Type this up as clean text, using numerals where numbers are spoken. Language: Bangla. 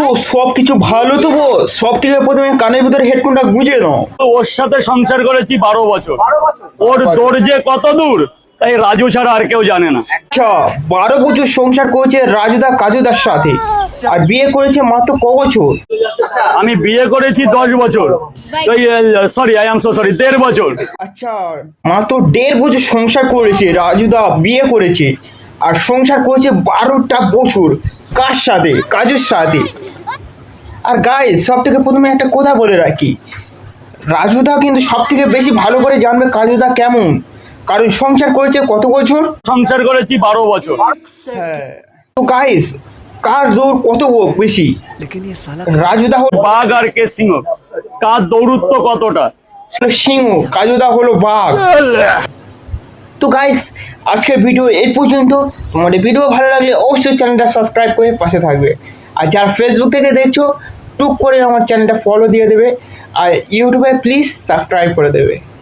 তো সব কিছু ভালো তো গো। সব থেকে প্রথমে কানের ভিতরে হেডফোনটা গুঁজে নাও। ওর সাথে সংসার করেছি 12 বছর। ওর দৌড় কত দূর তাই রাজু ছাড়া আর কেউ জানে না। আচ্ছা, 12 বছর সংসার করেছে রাজুদা কাজুদার সাথে, আর বিয়ে করেছে মাত্র ক বছর? আমি বিয়ে করেছি 10 বছর, sorry I am so sorry 1.5 বছর। আচ্ছা, মাত্র 1.5 বছর সংসার করেছে রাজুদা, বিয়ে করেছে আর সংসার করেছে 12টা বছর। কার সাথে? কাজুর সাথে। আর গাইস, সব থেকে প্রথমে একটা কথা বলে রাখি, রাজুদা কিন্তু সব থেকে বেশি ভালো করে জানবে কাজুদা কেমন, কারণ সংসার করেছে কত বছর? সংসার করেছি 12 বছর। হ্যাঁ, তো গাইস, কার দৌড় কত বেশি? রাজুদা হলো বাঘ আর কে সিংহ, কার দৌড়ত্ব কতটা? সিংহ, কাজুদা হলো বাঘ। তো গাইস, আজকের ভিডিও এই পর্যন্ত। তোমাদের ভিডিও ভালো লাগলে অবশ্যই চ্যানেলটা সাবস্ক্রাইব করে পাশে থাকবে। আর যারা ফেসবুক থেকে দেখছো, টুক করে আমার চ্যানেলটা ফলো দিয়ে দেবে, আর ইউটিউবে প্লিজ সাবস্ক্রাইব করে দেবে।